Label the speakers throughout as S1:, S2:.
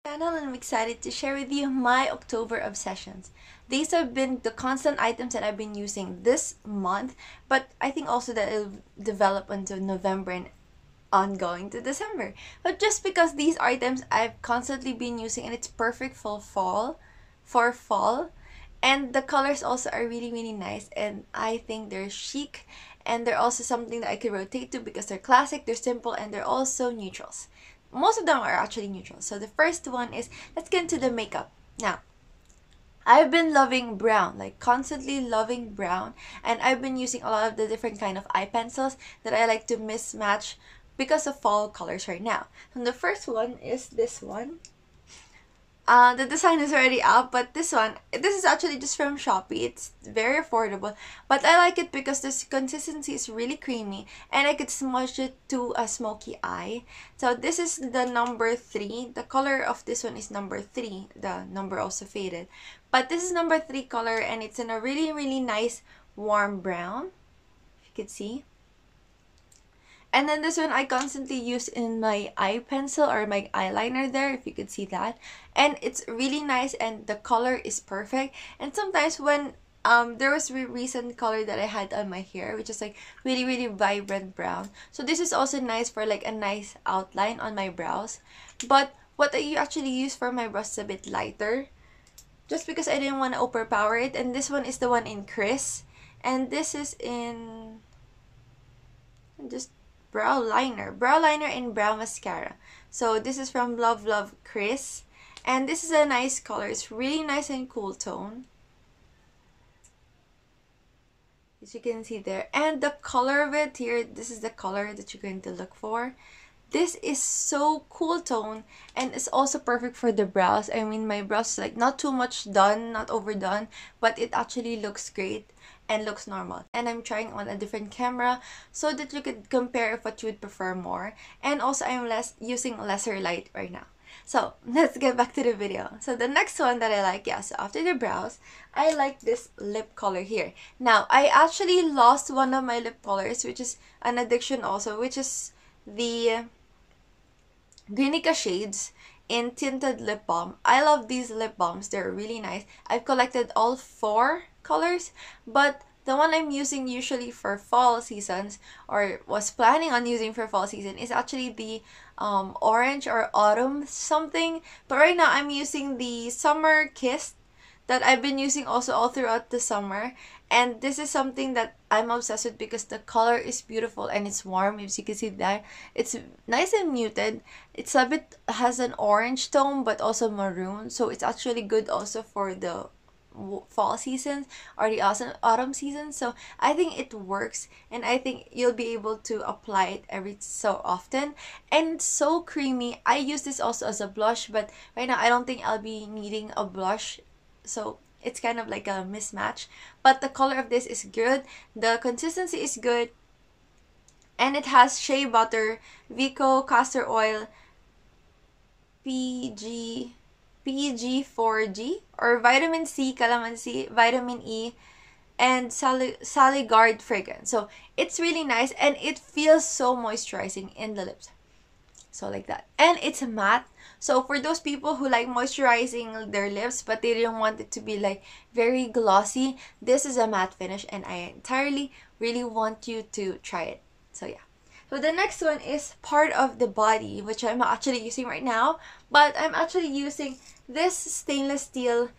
S1: Channel, and I'm excited to share with you my October obsessions. These have been the constant items that I've been using this month, but I think also that it'll develop until November and ongoing to December. But just because these items I've constantly been using and it's perfect for fall, and the colors also are really nice, and I think they're chic, and they're also something that I could rotate to because they're classic, they're simple, and they're also neutrals. Most of them are actually neutral. So the first one is, let's get into the makeup. Now, I've been loving brown, like constantly loving brown, and I've been using a lot of the different kind of eye pencils that I like to mismatch because of fall colors right now. And the first one is this one. The design is already out, but this is actually just from Shopee. It's very affordable, but I like it because this consistency is really creamy and I could smudge it to a smoky eye. So this is the number 3. The color of this one is number 3. The number also faded, but this is number 3 color, and it's in a really nice warm brown, if you could see. And then this one I constantly use in my eye pencil or my eyeliner there, if you could see that. And it's really nice and the color is perfect. And sometimes when there was a recent color that I had on my hair, which is like really vibrant brown. So this is also nice for like a nice outline on my brows. But what I actually use for my brows is a bit lighter, just because I didn't want to overpower it. And this one is the one in Chris. And this is in just brow liner and brow mascara. So this is from Love Chris, and this is a nice color. It's really nice and cool tone, as you can see there. And the color of it here, this is the color that you're going to look for. This is so cool tone, and it's also perfect for the brows. I mean, my brows like not too much done, not overdone, but it actually looks great and looks normal. And I'm trying on a different camera so that you could compare if what you would prefer more. And also I'm using lesser light right now. So let's get back to the video. So the next one that I like, so after the brows, I like this lip color here. Now, I actually lost one of my lip colors, which is an addiction also, which is the Greenika shades in tinted lip balm. I love these lip balms. They're really nice. I've collected all 4 colors, but the one I'm using usually for fall seasons, or was planning on using for fall season, is actually the orange or autumn something. But right now I'm using the Summer Kiss that I've been using also all throughout the summer. And this is something that I'm obsessed with because the color is beautiful and it's warm. As you can see there, it's nice and muted. It's a bit, has an orange tone but also maroon, so it's actually good also for the fall seasons or the autumn season. So I think it works, and I think you'll be able to apply it every so often. And it's so creamy. I use this also as a blush, but right now I don't think I'll be needing a blush, so it's kind of like a mismatch. But the color of this is good, the consistency is good, and it has shea butter, Vico castor oil, PG4G, or vitamin C, calamansi, vitamin E, and Saligard fragrance. So it's really nice and it feels so moisturizing in the lips. So like that. And it's matte. So for those people who like moisturizing their lips but they didn't want it to be like very glossy, this is a matte finish, and I entirely really want you to try it. So yeah. So the next one is part of the body, which I'm actually using right now, but I'm actually using this stainless steel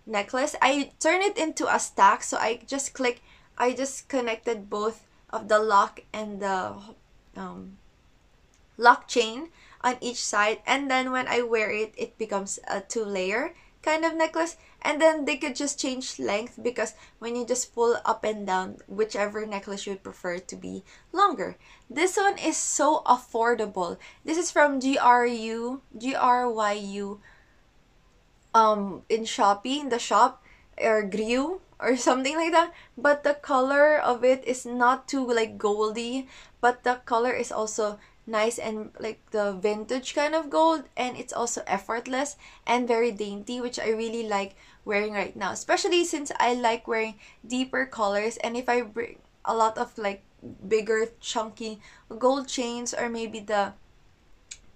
S1: necklace. I turn it into a stack, so I just connected both of the lock and the lock chain on each side, and then when I wear it, it becomes a 2-layer kind of necklace. And then they could just change length, because when you just pull up and down, whichever necklace you would prefer to be longer. This one is so affordable. This is from GRYU in Shopee, in the shop, or Gryu or something like that. But the color of it is not too like goldy, but the color is also nice and like the vintage kind of gold, and it's also effortless and very dainty, which I really like wearing right now, especially since I like wearing deeper colors. And if I bring a lot of like bigger chunky gold chains, or maybe the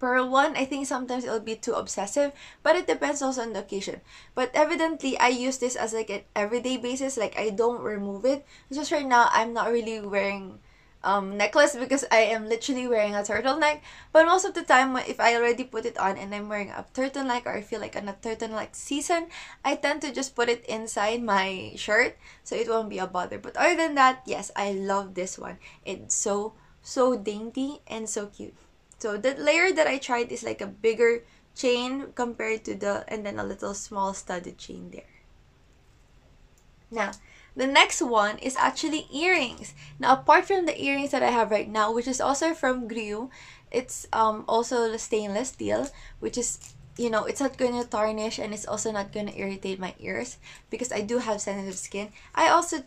S1: pearl one, I think sometimes it'll be too obsessive, but it depends also on the occasion. But evidently, I use this as like an everyday basis, like I don't remove it. Just right now, I'm not really wearing necklace because I am literally wearing a turtleneck. But most of the time, if I already put it on and I'm wearing a turtleneck, or I feel like I'm a turtleneck season, I tend to just put it inside my shirt so it won't be a bother. But other than that, yes, I love this one. It's so dainty and so cute. So the layer that I tried is like a bigger chain compared to and then a little small studded chain there. Now, the next one is actually earrings. Now, apart from the earrings that I have right now, which is also from Griu, it's also the stainless steel, which is, you know, it's not going to tarnish and it's also not going to irritate my ears because I do have sensitive skin. I also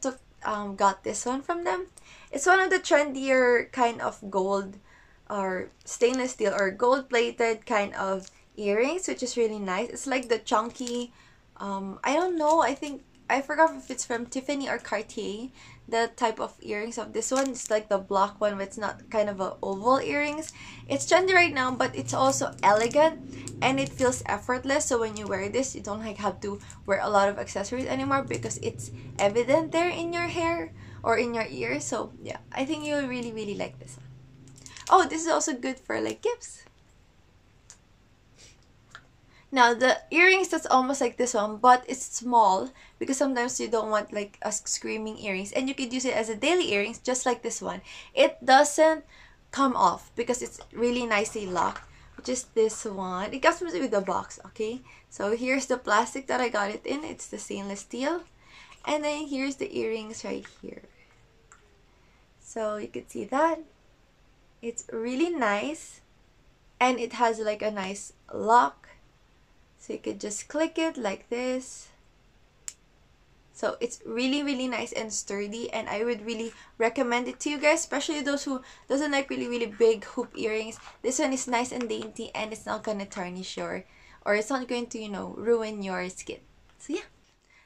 S1: got this one from them. It's one of the trendier kind of gold or stainless steel or gold plated kind of earrings, which is really nice. It's like the chunky, I don't know, I forgot if it's from Tiffany or Cartier, the type of earrings of this one. It's like the block one, but it's not kind of a oval earrings. It's trendy right now, but it's also elegant and it feels effortless. So when you wear this, you don't like have to wear a lot of accessories anymore because it's evident there in your hair or in your ears. So yeah, I think you'll really like this one. Oh, this is also good for like gifts. Now, the earrings that's almost like this one, but it's small because sometimes you don't want like a screaming earrings, and you could use it as a daily earrings just like this one. It doesn't come off because it's really nicely locked, which is this one. It comes with a box, okay? So here's the plastic that I got it in. It's the stainless steel. And then here's the earrings right here. So you can see that. It's really nice. And it has like a nice lock. So you could just click it like this. So it's really nice and sturdy, and I would really recommend it to you guys, especially those who doesn't like really big hoop earrings. This one is nice and dainty, and it's not gonna tarnish or it's not going to, you know, ruin your skin. So yeah.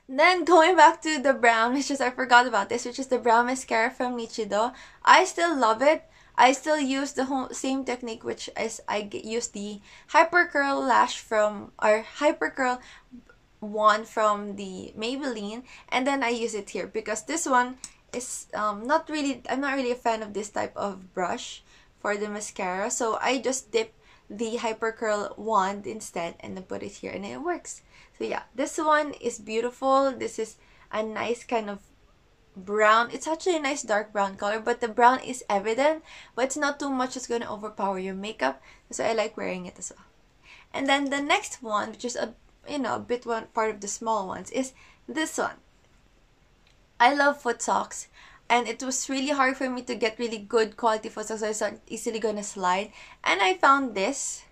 S1: Then going back to the brown, which is I forgot about this, which is the brown mascara from Nichido. I still love it. I still use the same technique, which is I use the Hyper Curl Lash from, or Hyper Curl wand from the Maybelline, and then I use it here because this one is I'm not really a fan of this type of brush for the mascara, so I just dip the Hyper Curl wand instead and then put it here and it works. So yeah, this one is beautiful. This is a nice kind of brown. It's actually a nice dark brown color, but the brown is evident, but it's not too much it's going to overpower your makeup, so I like wearing it as well. And then the next one, which is a bit one part of the small ones, is this one. I love foot socks, and it was really hard for me to get really good quality foot socks, so it's not easily gonna slide, and I found this.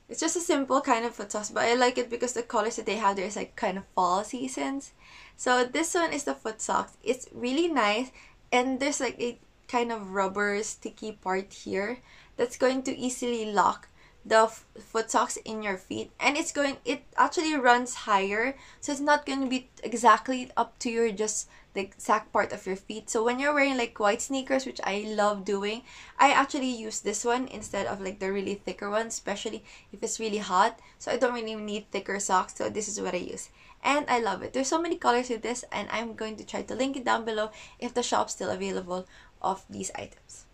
S1: It's just a simple kind of foot socks, but I like it because the colors that they have there is like kind of fall seasons. So this one is the foot socks. It's really nice, and there's like a kind of rubber sticky part here that's going to easily lock the foot socks in your feet, and it actually runs higher, so it's not going to be exactly up to your just the exact part of your feet. So when you're wearing like white sneakers, which I love doing, I actually use this one instead of like the really thicker ones, especially if it's really hot. So I don't really need thicker socks, so this is what I use, and I love it. There's so many colors with this, and I'm going to try to link it down below if the shop's still available of these items.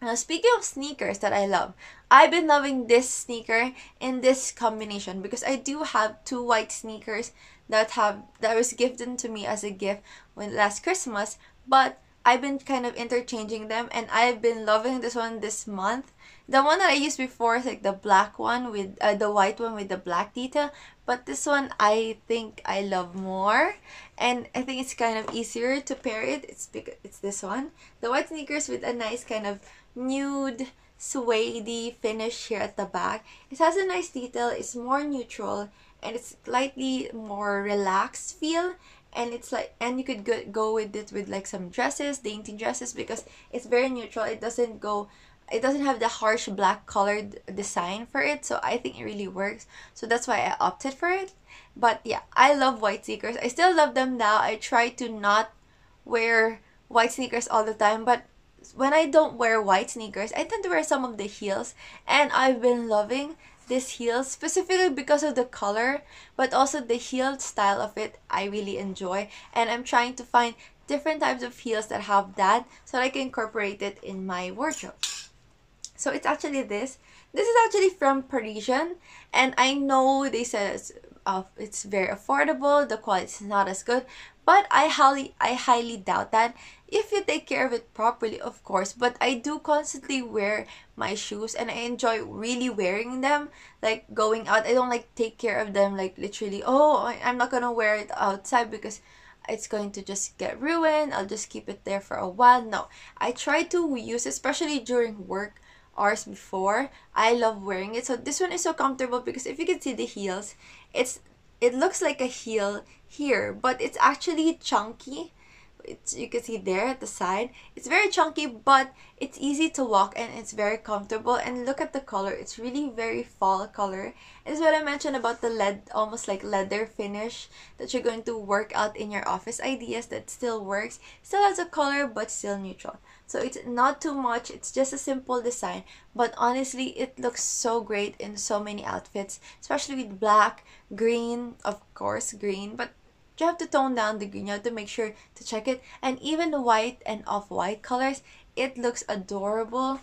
S1: Now, speaking of sneakers that I love, I've been loving this sneaker in this combination because I do have two white sneakers that was gifted to me as a gift last Christmas, but I've been kind of interchanging them, and I've been loving this one this month. The one that I used before is like the black one with the white one with the black detail, but this one I think I love more, and I think it's kind of easier to pair it. It's this one, the white sneakers with a nice kind of nude suede finish here at the back. It has a nice detail. It's more neutral, and it's slightly more relaxed feel, and it's like, and you could go with it with like some dresses, dainty dresses, because it's very neutral. It doesn't have the harsh black colored design for it, so I think it really works. So that's why I opted for it. But yeah, I love white sneakers. I still love them now. I try to not wear white sneakers all the time, but when I don't wear white sneakers, I tend to wear some of the heels, and I've been loving this heel specifically because of the color, but also the heel style of it I really enjoy, and I'm trying to find different types of heels that have that so that I can incorporate it in my wardrobe. So it's actually this. This is actually from Parisian, and I know they said it's very affordable, the quality is not as good, but I highly doubt that if you take care of it properly, of course. But I do constantly wear my shoes, and I enjoy really wearing them, like going out. I don't like take care of them, like literally, oh, I'm not gonna wear it outside because it's going to just get ruined. I'll just keep it there for a while. No, I try to use, especially during work hours before, I love wearing it. So this one is so comfortable because if you can see the heels, it looks like a heel here, but it's actually chunky. You can see there at the side, it's very chunky, but it's easy to walk and it's very comfortable. And look at the color, it's really very fall color. And this is what I mentioned about the almost like leather finish that you're going to work out in your office ideas, that still works, still has a color but still neutral. So it's not too much, it's just a simple design, but honestly it looks so great in so many outfits, especially with black, green, of course green, but you have to tone down the green, you have to make sure to check it, and even the white and off-white colors, it looks adorable.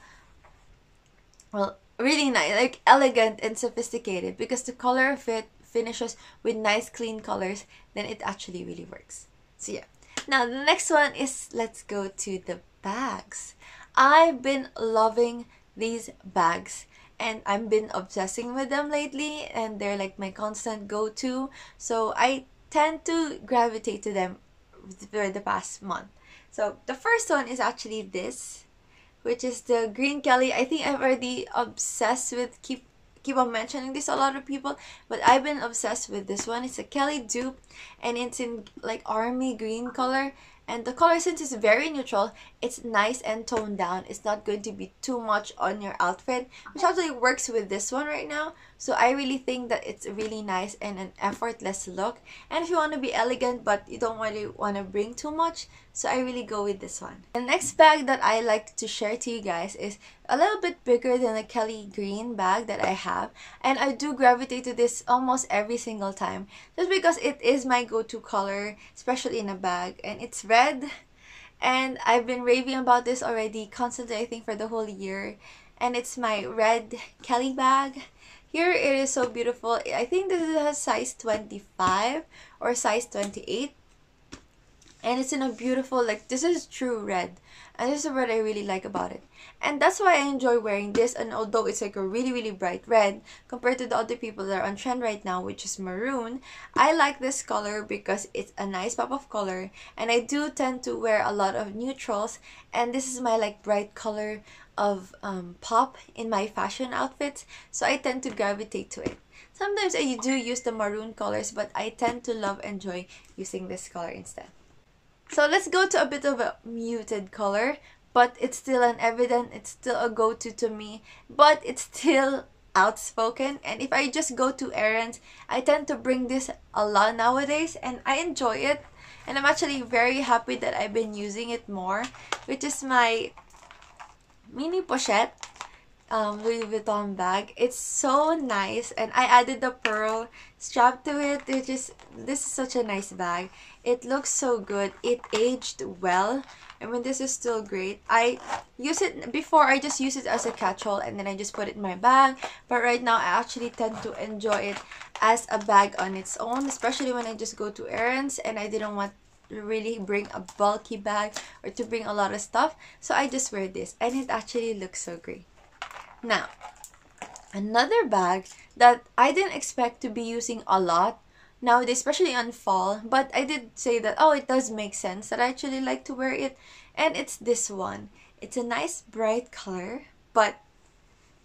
S1: Well, really nice, like elegant and sophisticated, because the color of it finishes with nice clean colors, then it actually really works. So yeah. Now the next one is, let's go to the bags. I've been loving these bags and I've been obsessing with them lately, and they're like my constant go-to. So I tend to gravitate to them for the past month. So the first one is actually this, which is the Green Kelly. I think I've already obsessed with, keep on mentioning this to a lot of people, but I've been obsessed with this one. It's a Kelly dupe, and it's in like army green color, and the color, since it's very neutral, it's nice and toned down. It's not going to be too much on your outfit, which actually works with this one right now. So I really think that it's really nice and an effortless look. And if you want to be elegant but you don't really want to bring too much, so I really go with this one. The next bag that I like to share to you guys is a little bit bigger than the Kelly green bag that I have, and I do gravitate to this almost every single time just because it is my go-to color, especially in a bag, and it's red. And I've been raving about this already constantly, I think, for the whole year. And it's my red Kelly bag. Here it is so beautiful. I think this is a size 25 or size 28. And it's in a beautiful, like, this is true red. And this is what I really like about it. And that's why I enjoy wearing this. And although it's like a really, really bright red compared to the other people that are on trend right now, which is maroon, I like this color because it's a nice pop of color. And I do tend to wear a lot of neutrals. And this is my like bright color of pop in my fashion outfits. So I tend to gravitate to it. Sometimes I do use the maroon colors, but I tend to enjoy using this color instead. So let's go to a bit of a muted color, but it's still an evident, it's still a go-to to me, but it's still outspoken. And if I just go to errands, I tend to bring this a lot nowadays, and I enjoy it. And I'm actually very happy that I've been using it more, which is my mini pochette Louis Vuitton bag. It's so nice, and I added the pearl strap to it. This is such a nice bag. It looks so good. It aged well. I mean, this is still great. I use it before, I just use it as a catch-all and then I just put it in my bag. But right now, I actually tend to enjoy it as a bag on its own, especially when I just go to errands and I didn't want to really bring a bulky bag or to bring a lot of stuff. So I just wear this and it actually looks so great. Now, another bag that I didn't expect to be using a lot nowadays, especially on fall, but I did say that, oh, it does make sense that I actually like to wear it, and it's this one. It's a nice bright color, but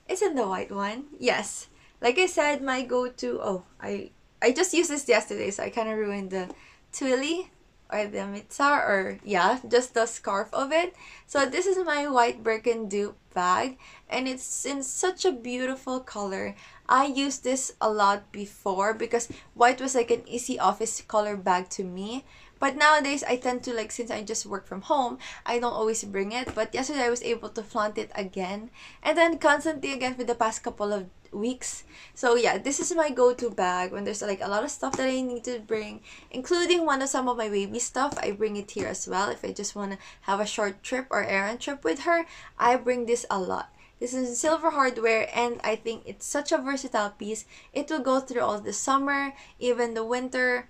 S1: isn't the white one? Yes. Like I said, my go-to, oh, I just used this yesterday, so I kind of ruined the twilly or the mitsar, or yeah, just the scarf of it. So this is my white Birkin dupe bag, and it's in such a beautiful color. I used this a lot before because white was like an easy office color bag to me, But nowadays, I tend to, like, since I just work from home, I don't always bring it. But yesterday, I was able to flaunt it again. And then constantly again for the past couple of weeks. So yeah, this is my go-to bag when there's like a lot of stuff that I need to bring, including some of my baby stuff. I bring it here as well. If I just want to have a short trip or errand trip with her, I bring this a lot. This is silver hardware, and I think it's such a versatile piece. It will go through all the summer, even the winter,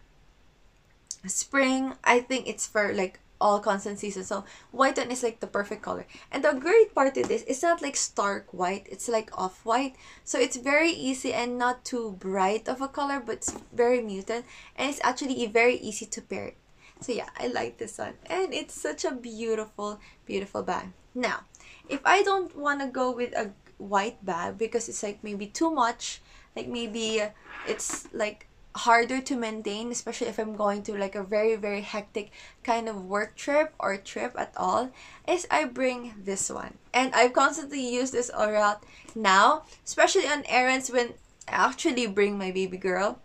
S1: spring. I think it's for like all constant seasons. So white one is like the perfect color. And the great part of this, it's not like stark white, it's like off-white. So it's very easy and not too bright of a color, but it's very muted. And it's actually very easy to pair it. So yeah, I like this one. And it's such a beautiful, beautiful bag. Now, if I don't want to go with a white bag because it's like maybe too much, like maybe it's like harder to maintain, especially if I'm going to like a very, very hectic kind of work trip or trip at all, is I bring this one. And I've constantly used this around now, especially on errands when I actually bring my baby girl.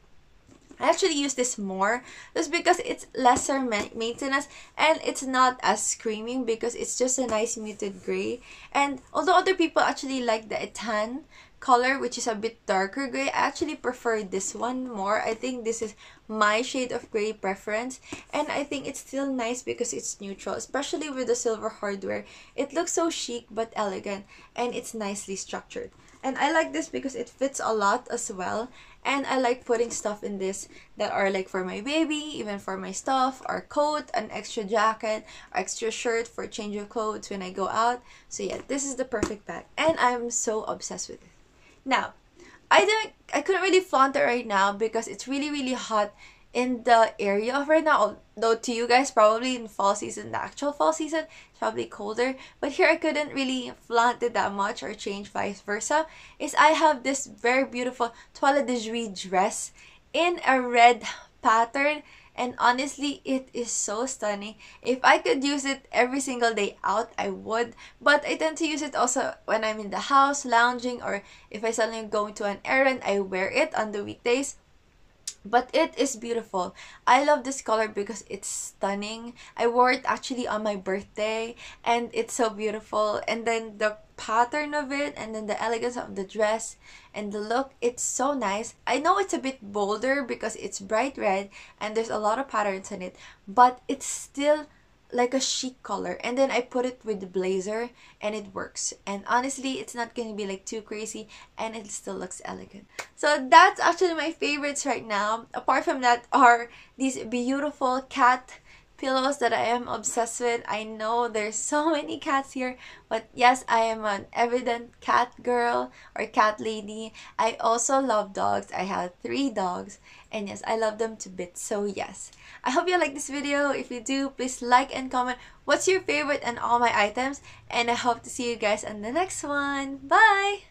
S1: I actually use this more just because it's lesser maintenance and it's not as screaming because it's just a nice muted gray. And although other people actually like the tan color, which is a bit darker gray, I actually prefer this one more. I think this is my shade of gray preference, and I think it's still nice because it's neutral, especially with the silver hardware. It looks so chic but elegant, and it's nicely structured. And I like this because it fits a lot as well, and I like putting stuff in this that are like for my baby, even for my stuff, or coat, an extra jacket, or extra shirt for change of clothes when I go out. So yeah, this is the perfect bag, and I'm so obsessed with it. Now, I couldn't really flaunt it right now because it's really, really hot in the area of right now. Although to you guys, probably in fall season, the actual fall season, it's probably colder. But here I couldn't really flaunt it that much or change vice versa. Is I have this very beautiful toilette de jour dress in a red pattern. And honestly, it is so stunning. If I could use it every single day out, I would. But I tend to use it also when I'm in the house, lounging, or if I suddenly go to an errand, I wear it on the weekdays. But it is beautiful. I love this color because it's stunning. I wore it actually on my birthday, and it's so beautiful. And then the pattern of it, and then the elegance of the dress and the look, it's so nice. I know it's a bit bolder because it's bright red and there's a lot of patterns in it, but it's still like a chic color. And then I put it with the blazer and it works. And honestly, it's not going to be like too crazy, and it still looks elegant. So that's actually my favorites right now. Apart from that are these beautiful cat pillows that I am obsessed with. I know there's so many cats here, but yes, I am an evident cat girl or cat lady. I also love dogs. I have 3 dogs, and yes, I love them to bits. So yes, I hope you like this video. If you do, please like and comment what's your favorite and all my items, and I hope to see you guys on the next one. Bye!